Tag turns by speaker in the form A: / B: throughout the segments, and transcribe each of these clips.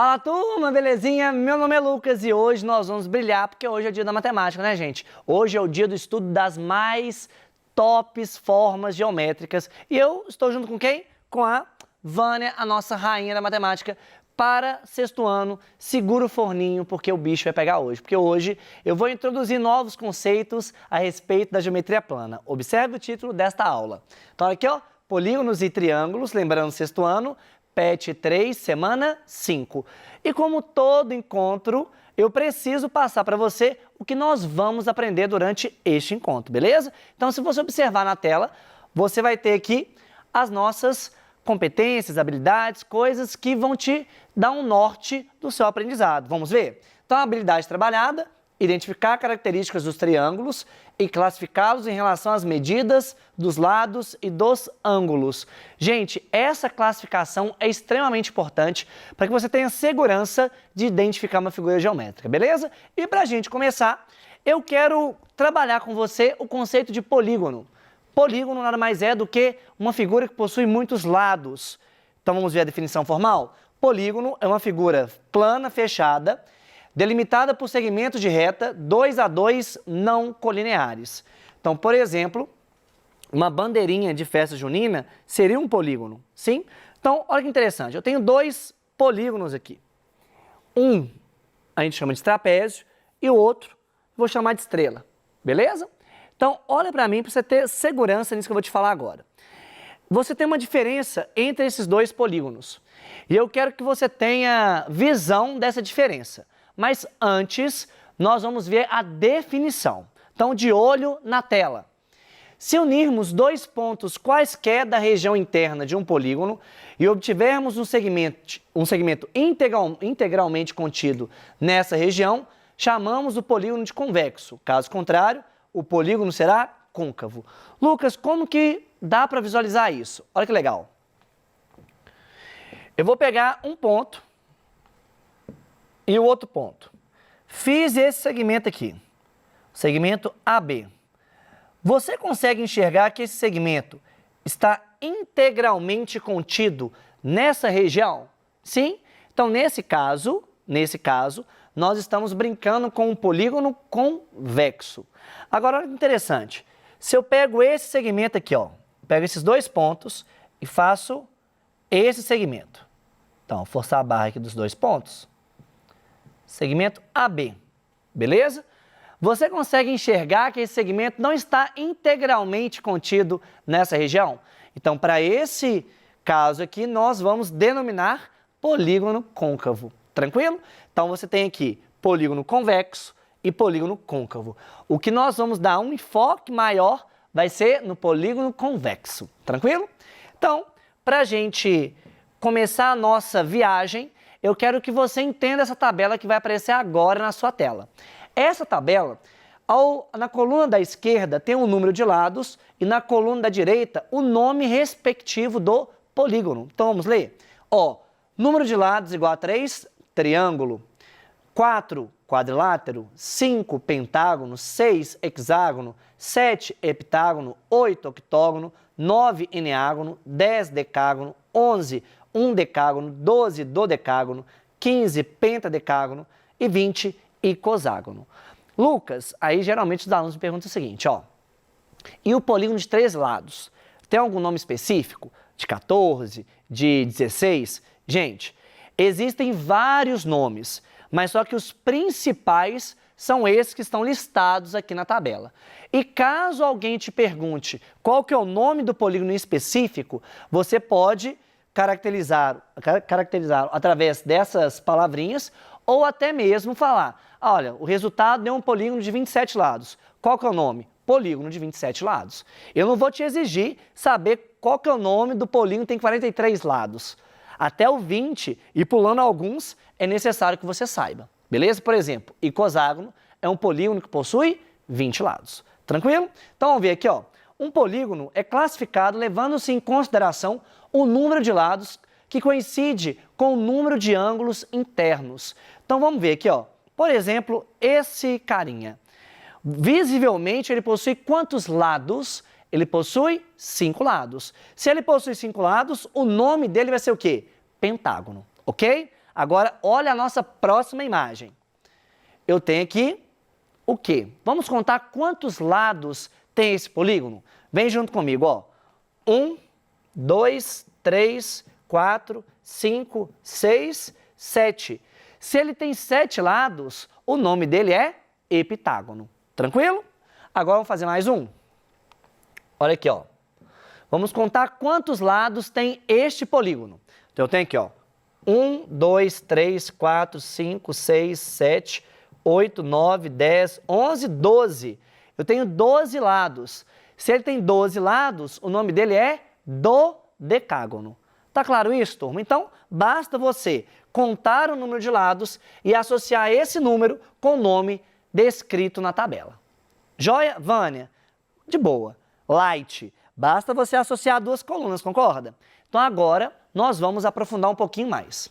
A: Fala turma, belezinha? Meu nome é Lucas e hoje nós vamos brilhar porque hoje é o dia da matemática, né, gente? Hoje é o dia do estudo das mais tops formas geométricas e eu estou junto com quem? Com a Vânia, a nossa rainha da matemática. Para sexto ano, segura o forninho porque o bicho vai pegar hoje. Porque hoje eu vou introduzir novos conceitos a respeito da geometria plana. Observe o título desta aula. Então aqui ó, polígonos e triângulos, lembrando sexto ano, PET 3, semana 5. E como todo encontro, eu preciso passar para você o que nós vamos aprender durante este encontro, beleza? Então, se você observar na tela, você vai ter aqui as nossas competências, habilidades, coisas que vão te dar um norte do seu aprendizado. Vamos ver? Então, a habilidade trabalhada, identificar características dos triângulos e classificá-los em relação às medidas dos lados e dos ângulos. Gente, essa classificação é extremamente importante para que você tenha segurança de identificar uma figura geométrica, beleza? E para a gente começar, eu quero trabalhar com você o conceito de polígono. Polígono nada mais é do que uma figura que possui muitos lados. Então vamos ver a definição formal? Polígono é uma figura plana, fechada, delimitada por segmentos de reta 2 a 2 não colineares. Então, por exemplo, uma bandeirinha de festa junina seria um polígono, sim? Então, olha que interessante, eu tenho dois polígonos aqui. Um a gente chama de trapézio e o outro vou chamar de estrela, beleza? Então, olha para mim para você ter segurança nisso que eu vou te falar agora. Você tem uma diferença entre esses dois polígonos e eu quero que você tenha visão dessa diferença. Mas antes, nós vamos ver a definição. Então, de olho na tela. Se unirmos dois pontos quaisquer da região interna de um polígono e obtivermos um segmento integralmente contido nessa região, chamamos o polígono de convexo. Caso contrário, o polígono será côncavo. Lucas, como que dá para visualizar isso? Olha que legal. Eu vou pegar um ponto e o outro ponto. Fiz esse segmento aqui, segmento AB. Você consegue enxergar que esse segmento está integralmente contido nessa região? Sim? Então, nesse caso, nós estamos brincando com um polígono convexo. Agora, olha que interessante. Se eu pego esse segmento aqui, ó, pego esses dois pontos e faço esse segmento. Então, vou forçar a barra aqui dos dois pontos. Segmento AB, beleza? Você consegue enxergar que esse segmento não está integralmente contido nessa região? Então, para esse caso aqui, nós vamos denominar polígono côncavo. Tranquilo? Então, você tem aqui polígono convexo e polígono côncavo. O que nós vamos dar um enfoque maior vai ser no polígono convexo. Tranquilo? Então, para a gente começar a nossa viagem, eu quero que você entenda essa tabela que vai aparecer agora na sua tela. Essa tabela, na coluna da esquerda tem o número de lados e na coluna da direita o nome respectivo do polígono. Então vamos ler? Ó, número de lados igual a 3, triângulo. 4, quadrilátero. 5, pentágono. 6, hexágono. 7, heptágono. 8, octógono. 9, eneágono. 10, decágono. 11, um decágono, 12 dodecágono, 15 pentadecágono e 20 icoságono. Lucas, aí geralmente os alunos me perguntam o seguinte, ó, e o polígono de 3 lados? Tem algum nome específico? De 14? De 16? Gente, existem vários nomes, mas só que os principais são esses que estão listados aqui na tabela. E caso alguém te pergunte qual que é o nome do polígono específico, você pode caracterizar através dessas palavrinhas ou até mesmo falar, olha, o resultado deu um polígono de 27 lados. Qual que é o nome? Polígono de 27 lados. Eu não vou te exigir saber qual que é o nome do polígono que tem 43 lados. Até o 20 e pulando alguns é necessário que você saiba. Beleza? Por exemplo, icoságono é um polígono que possui 20 lados. Tranquilo? Então vamos ver aqui, ó. Um polígono é classificado levando-se em consideração o número de lados que coincide com o número de ângulos internos. Então vamos ver aqui, ó. Por exemplo, esse carinha. Visivelmente ele possui quantos lados? Ele possui 5 lados. Se ele possui 5 lados, o nome dele vai ser o quê? Pentágono, ok? Agora, olha a nossa próxima imagem. Eu tenho aqui o quê? Vamos contar quantos lados tem esse polígono? Vem junto comigo, ó. 1, 2, 3, 4, 5, 6, 7. Se ele tem 7 lados, o nome dele é heptágono. Tranquilo? Agora vamos fazer mais um. Olha aqui, ó. Vamos contar quantos lados tem este polígono. Então eu tenho aqui, ó. 1, 2, 3, 4, 5, 6, 7, 8, 9, 10, 11, 12. Eu tenho 12 lados. Se ele tem 12 lados, o nome dele é dodecágono. Tá claro isso, turma? Então, basta você contar o número de lados e associar esse número com o nome descrito na tabela. Joia? Vânia? De boa. Light. Basta você associar duas colunas, concorda? Então, agora, nós vamos aprofundar um pouquinho mais.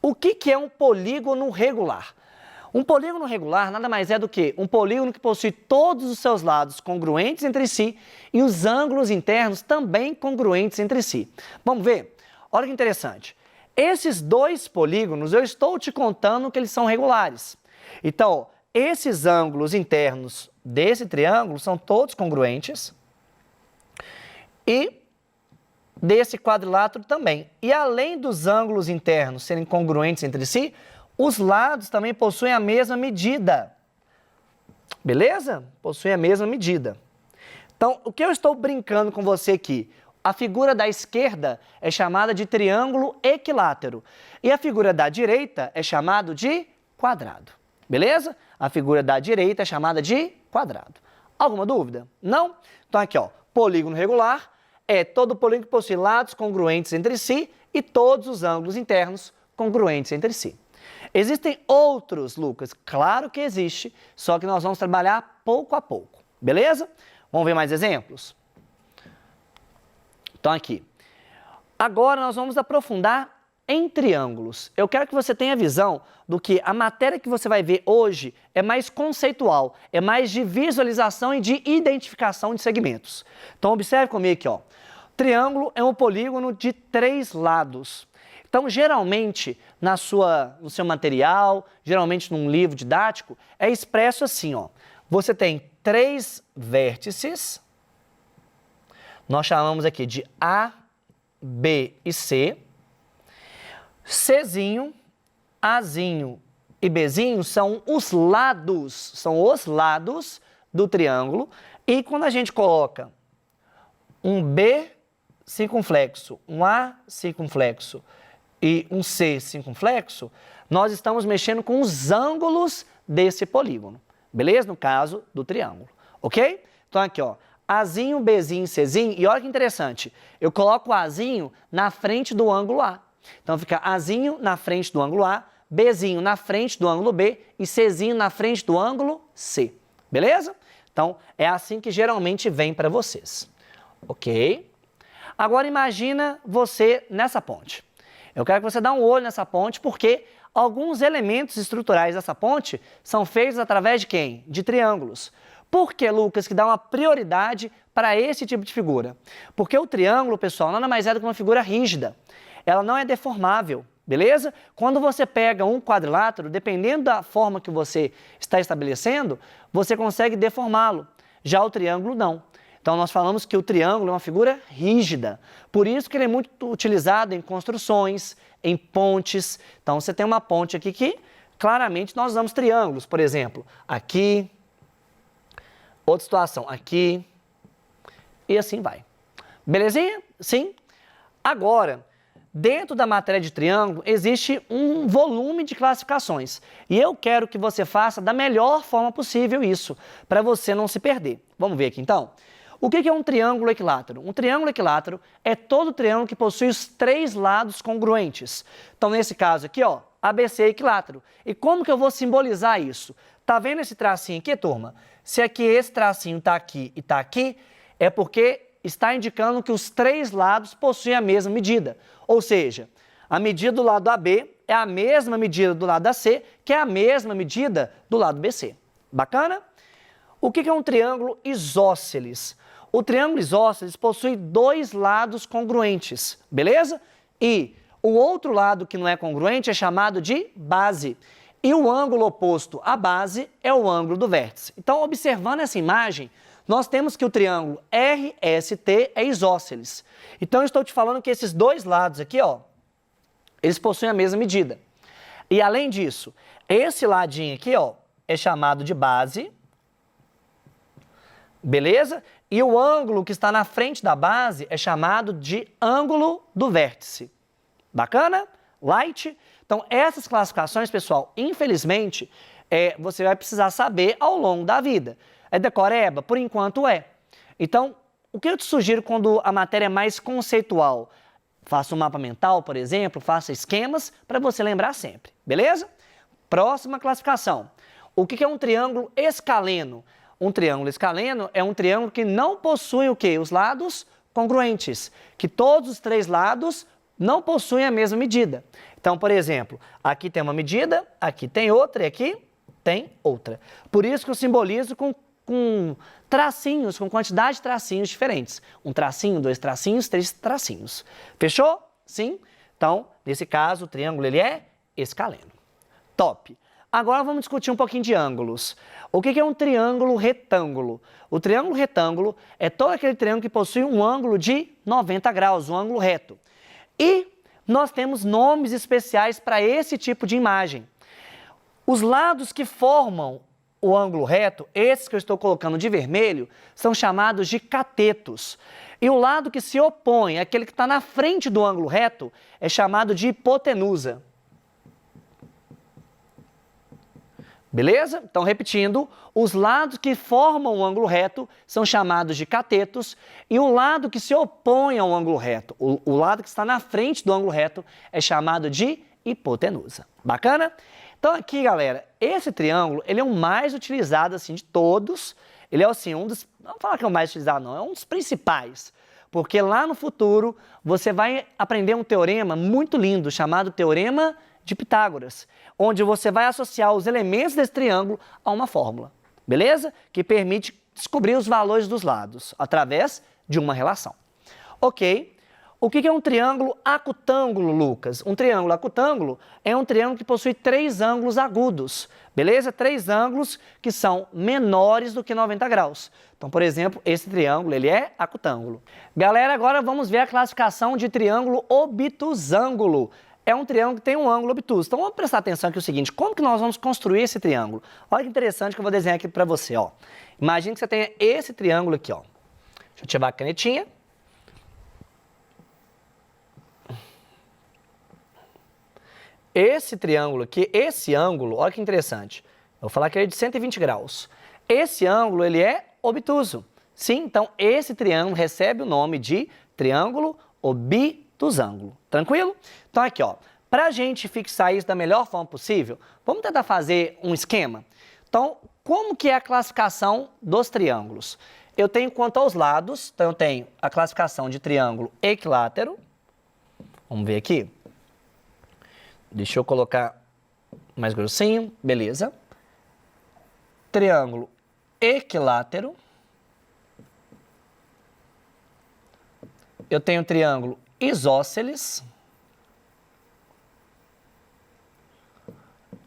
A: O que é um polígono regular? Um polígono regular nada mais é do que um polígono que possui todos os seus lados congruentes entre si e os ângulos internos também congruentes entre si. Vamos ver? Olha que interessante. Esses dois polígonos, eu estou te contando que eles são regulares. Então, esses ângulos internos desse triângulo são todos congruentes e desse quadrilátero também. E além dos ângulos internos serem congruentes entre si, os lados também possuem a mesma medida. Beleza? Possuem a mesma medida. Então, o que eu estou brincando com você aqui? A figura da esquerda é chamada de triângulo equilátero e a figura da direita é chamada de quadrado. Beleza? A figura da direita é chamada de quadrado. Alguma dúvida? Não? Então aqui, ó, polígono regular é todo polígono que possui lados congruentes entre si e todos os ângulos internos congruentes entre si. Existem outros, Lucas? Claro que existe, só que nós vamos trabalhar pouco a pouco, beleza? Vamos ver mais exemplos? Então aqui. Agora nós vamos aprofundar em triângulos. Eu quero que você tenha visão do que a matéria que você vai ver hoje é mais conceitual, é mais de visualização e de identificação de segmentos. Então observe comigo aqui, ó. Triângulo é um polígono de 3 lados. Então, geralmente, no seu material, geralmente num livro didático, é expresso assim, ó. Você tem 3 vértices, nós chamamos aqui de A, B e C. Czinho, Azinho e Bzinho são os lados do triângulo. E quando a gente coloca um B circunflexo, um A circunflexo e um C circunflexo, nós estamos mexendo com os ângulos desse polígono, beleza? No caso do triângulo, ok? Então aqui, ó, Azinho, Bzinho, Czinho, e olha que interessante, eu coloco o Azinho na frente do ângulo A. Então fica Azinho na frente do ângulo A, Bzinho na frente do ângulo B e Czinho na frente do ângulo C, beleza? Então é assim que geralmente vem para vocês, ok? Agora imagina você nessa ponte. Eu quero que você dê um olho nessa ponte, porque alguns elementos estruturais dessa ponte são feitos através de quem? De triângulos. Por que, Lucas, que dá uma prioridade para esse tipo de figura? Porque o triângulo, pessoal, nada mais é do que uma figura rígida. Ela não é deformável, beleza? Quando você pega um quadrilátero, dependendo da forma que você está estabelecendo, você consegue deformá-lo. Já o triângulo, não. Então, nós falamos que o triângulo é uma figura rígida. Por isso que ele é muito utilizado em construções, em pontes. Então, você tem uma ponte aqui que, claramente, nós usamos triângulos. Por exemplo, aqui, outra situação, aqui, e assim vai. Belezinha? Sim? Agora, dentro da matéria de triângulo, existe um volume de classificações. E eu quero que você faça da melhor forma possível isso, para você não se perder. Vamos ver aqui, então? O que é um triângulo equilátero? Um triângulo equilátero é todo triângulo que possui os 3 lados congruentes. Então, nesse caso aqui, ó, ABC é equilátero. E como que eu vou simbolizar isso? Tá vendo esse tracinho aqui, turma? Se aqui esse tracinho tá aqui e tá aqui, é porque está indicando que os 3 lados possuem a mesma medida. Ou seja, a medida do lado AB é a mesma medida do lado AC, que é a mesma medida do lado BC. Bacana? O que é um triângulo isósceles? O triângulo isósceles possui 2 lados congruentes, beleza? E O outro lado que não é congruente é chamado de base. E o ângulo oposto à base é o ângulo do vértice. Então, observando essa imagem, nós temos que o triângulo RST é isósceles. Então, eu estou te falando que esses dois lados aqui, ó, eles possuem a mesma medida. E além disso, esse ladinho aqui, ó, é chamado de base, beleza? E o ângulo que está na frente da base é chamado de ângulo do vértice. Bacana? Light? Então, essas classificações, pessoal, infelizmente, você vai precisar saber ao longo da vida. É decoreba? Por enquanto é. Então, o que eu te sugiro quando a matéria é mais conceitual? Faça um mapa mental, por exemplo, faça esquemas para você lembrar sempre, beleza? Próxima classificação. O que é um triângulo escaleno? Um triângulo escaleno é um triângulo que não possui o quê? Os lados congruentes, que todos os três lados não possuem a mesma medida. Então, por exemplo, aqui tem uma medida, aqui tem outra e aqui tem outra. Por isso que eu simbolizo com tracinhos, com quantidade de tracinhos diferentes. Um tracinho, dois tracinhos, três tracinhos. Fechou? Sim? Então, nesse caso, o triângulo ele é escaleno. Top! Agora vamos discutir um pouquinho de ângulos. O que é um triângulo retângulo? O triângulo retângulo é todo aquele triângulo que possui um ângulo de 90 graus, um ângulo reto. E nós temos nomes especiais para esse tipo de imagem. Os lados que formam o ângulo reto, esses que eu estou colocando de vermelho, são chamados de catetos. E o lado que se opõe, aquele que está na frente do ângulo reto, é chamado de hipotenusa. Beleza? Então, repetindo, os lados que formam o ângulo reto são chamados de catetos e o lado que se opõe ao ângulo reto, o lado que está na frente do ângulo reto, é chamado de hipotenusa. Bacana? Então, aqui, galera, esse triângulo, ele é o mais utilizado, assim, de todos. Ele é, assim, um dos... Não vou falar que é o mais utilizado, não. É um dos principais. Porque lá no futuro, você vai aprender um teorema muito lindo, chamado Teorema de Pitágoras, onde você vai associar os elementos desse triângulo a uma fórmula, beleza? Que permite descobrir os valores dos lados, através de uma relação. Ok. O que é um triângulo acutângulo, Lucas? Um triângulo acutângulo é um triângulo que possui três ângulos agudos, beleza? Três ângulos que são menores do que 90 graus. Então, por exemplo, esse triângulo, ele é acutângulo. Galera, agora vamos ver a classificação de triângulo obtusângulo. É um triângulo que tem um ângulo obtuso. Então, vamos prestar atenção aqui o seguinte, como que nós vamos construir esse triângulo? Olha que interessante que eu vou desenhar aqui para você, ó. Imagina que você tenha esse triângulo aqui, ó. Deixa eu ativar a canetinha. Esse triângulo aqui, esse ângulo, olha que interessante. Eu vou falar que ele é de 120 graus. Esse ângulo, ele é obtuso. Sim, então esse triângulo recebe o nome de triângulo obtusângulo. Tranquilo? Então aqui, ó, para a gente fixar isso da melhor forma possível, vamos tentar fazer um esquema? Então, como que é a classificação dos triângulos? Eu tenho quanto aos lados, então eu tenho a classificação de triângulo equilátero. Vamos ver aqui. Deixa eu colocar mais grossinho, beleza. Triângulo equilátero. Eu tenho triângulo isósceles.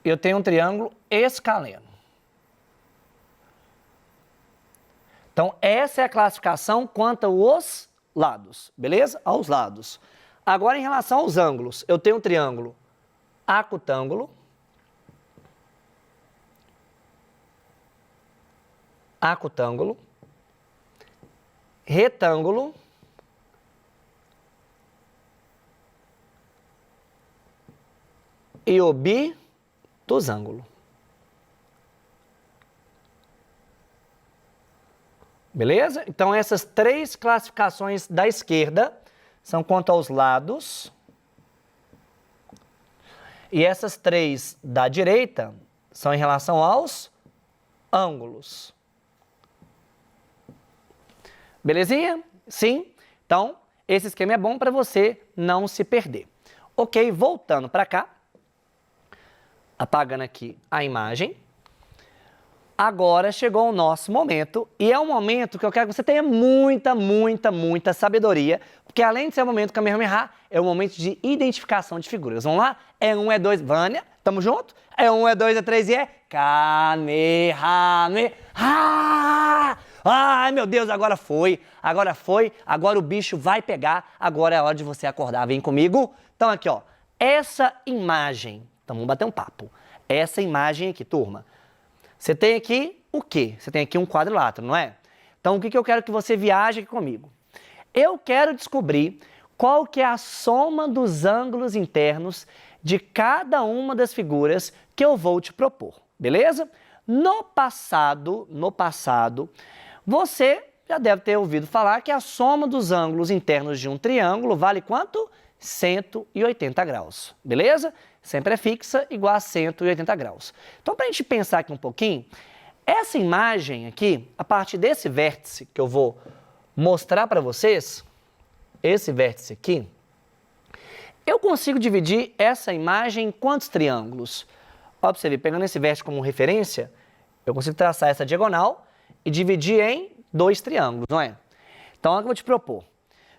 A: Eu tenho um triângulo escaleno. Então, essa é a classificação quanto aos lados, beleza? Aos lados. Agora, em relação aos ângulos, eu tenho um triângulo acutângulo, acutângulo, retângulo, e obtusângulo. Beleza? Então, essas três classificações da esquerda são quanto aos lados. E essas três da direita são em relação aos ângulos. Belezinha? Sim? Então, esse esquema é bom para você não se perder. Ok, voltando para cá. Apagando aqui a imagem. agora chegou o nosso momento e é um momento que eu quero que você tenha muita sabedoria, porque além de ser um momento Kamehameha, é um momento de identificação de figuras. Vamos lá? É 1, é 2, Vânia, tamo junto? É 1, é 2, é 3 e é Kamehameha! Ai, meu Deus, agora foi, agora o bicho vai pegar, agora é a hora de você acordar, vem comigo. Então aqui, ó, essa imagem, então vamos bater um papo, essa imagem aqui, turma, você tem aqui o quê? Você tem aqui um quadrilátero, não é? Então o que eu quero que você viaje aqui comigo? Eu quero descobrir qual que é a soma dos ângulos internos de cada uma das figuras que eu vou te propor, beleza? No passado, você já deve ter ouvido falar que a soma dos ângulos internos de um triângulo vale quanto? 180 graus, beleza? Sempre é fixa, igual a 180 graus. Então, para a gente pensar aqui um pouquinho, essa imagem aqui, a partir desse vértice que eu vou mostrar para vocês, esse vértice aqui, eu consigo dividir essa imagem em quantos triângulos? Ó, pra você ver, pegando esse vértice como referência, eu consigo traçar essa diagonal e dividir em 2 triângulos, não é? Então, olha o que eu vou te propor.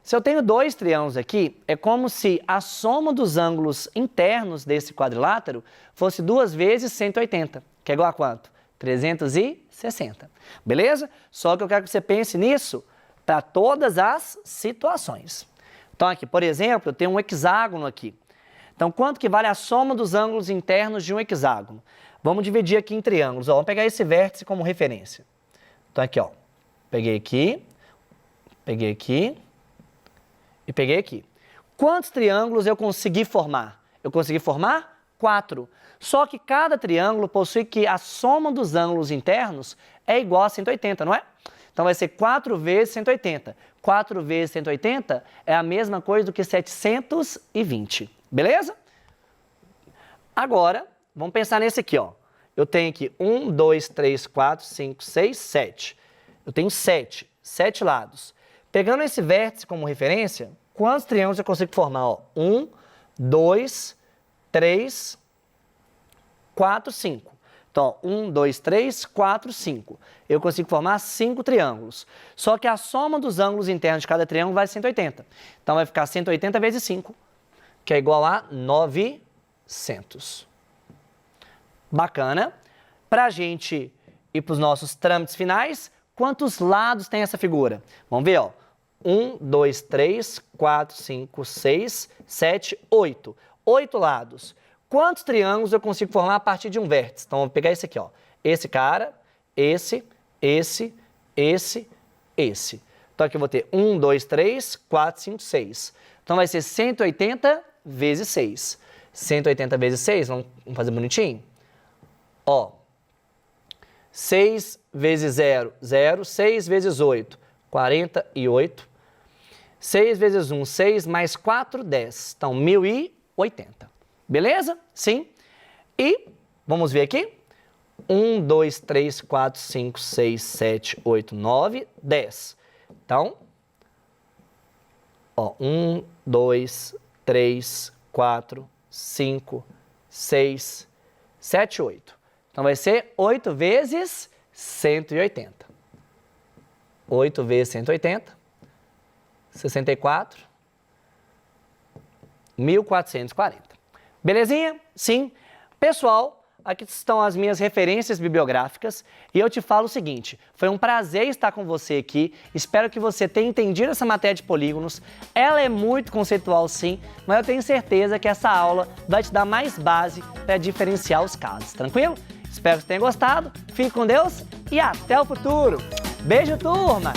A: Se eu tenho 2 triângulos aqui, é como se a soma dos ângulos internos desse quadrilátero fosse 2 vezes 180, que é igual a quanto? 360, beleza? Só que eu quero que você pense nisso para todas as situações. Então aqui, por exemplo, eu tenho um hexágono aqui. Então, quanto que vale a soma dos ângulos internos de um hexágono? Vamos dividir aqui em triângulos. Ó, vamos pegar esse vértice como referência. Então aqui, ó, peguei aqui e peguei aqui. Quantos triângulos eu consegui formar? Eu consegui formar 4. Só que cada triângulo possui que a soma dos ângulos internos é igual a 180, não é? Então vai ser 4 vezes 180. 4 vezes 180 é a mesma coisa do que 720, beleza? Agora, vamos pensar nesse aqui, ó. Eu tenho aqui 1, 2, 3, 4, 5, 6, 7. Eu tenho 7 lados. Pegando esse vértice como referência, quantos triângulos eu consigo formar? Ó? 1, 2, 3, 4, 5. Então, 1, 2, 3, 4, 5. Eu consigo formar 5 triângulos. Só que a soma dos ângulos internos de cada triângulo vai 180. Então, vai ficar 180 vezes 5, que é igual a 900. Bacana. Para a gente ir para os nossos trâmites finais, quantos lados tem essa figura? Vamos ver, ó. 1, 2, 3, 4, 5, 6, 7, 8. 8 lados. Quantos triângulos eu consigo formar a partir de um vértice? Então, vou pegar esse aqui, ó. Esse cara, esse. Então, aqui eu vou ter 1, 2, 3, 4, 5, 6. Então, vai ser 180 vezes 6. 180 vezes 6, vamos fazer bonitinho? Ó, 6 vezes 0, 0. 6 vezes 8, 48. 6 vezes 1, 6, mais 4, 10. Então, 1080. Beleza? Sim. E, vamos ver aqui. 1, 2, 3, 4, 5, 6, 7, 8, 9, 10. Então, ó, 1, 2, 3, 4, 5, 6, 7, 8. Então, vai ser 8 vezes 180. 8 vezes 180, 64, 1440. Belezinha? Sim. Pessoal, aqui estão as minhas referências bibliográficas e eu te falo o seguinte, foi um prazer estar com você aqui, espero que você tenha entendido essa matéria de polígonos, ela é muito conceitual sim, mas eu tenho certeza que essa aula vai te dar mais base para diferenciar os casos, tranquilo? Espero que você tenha gostado, fique com Deus e até o futuro! Beijo, turma!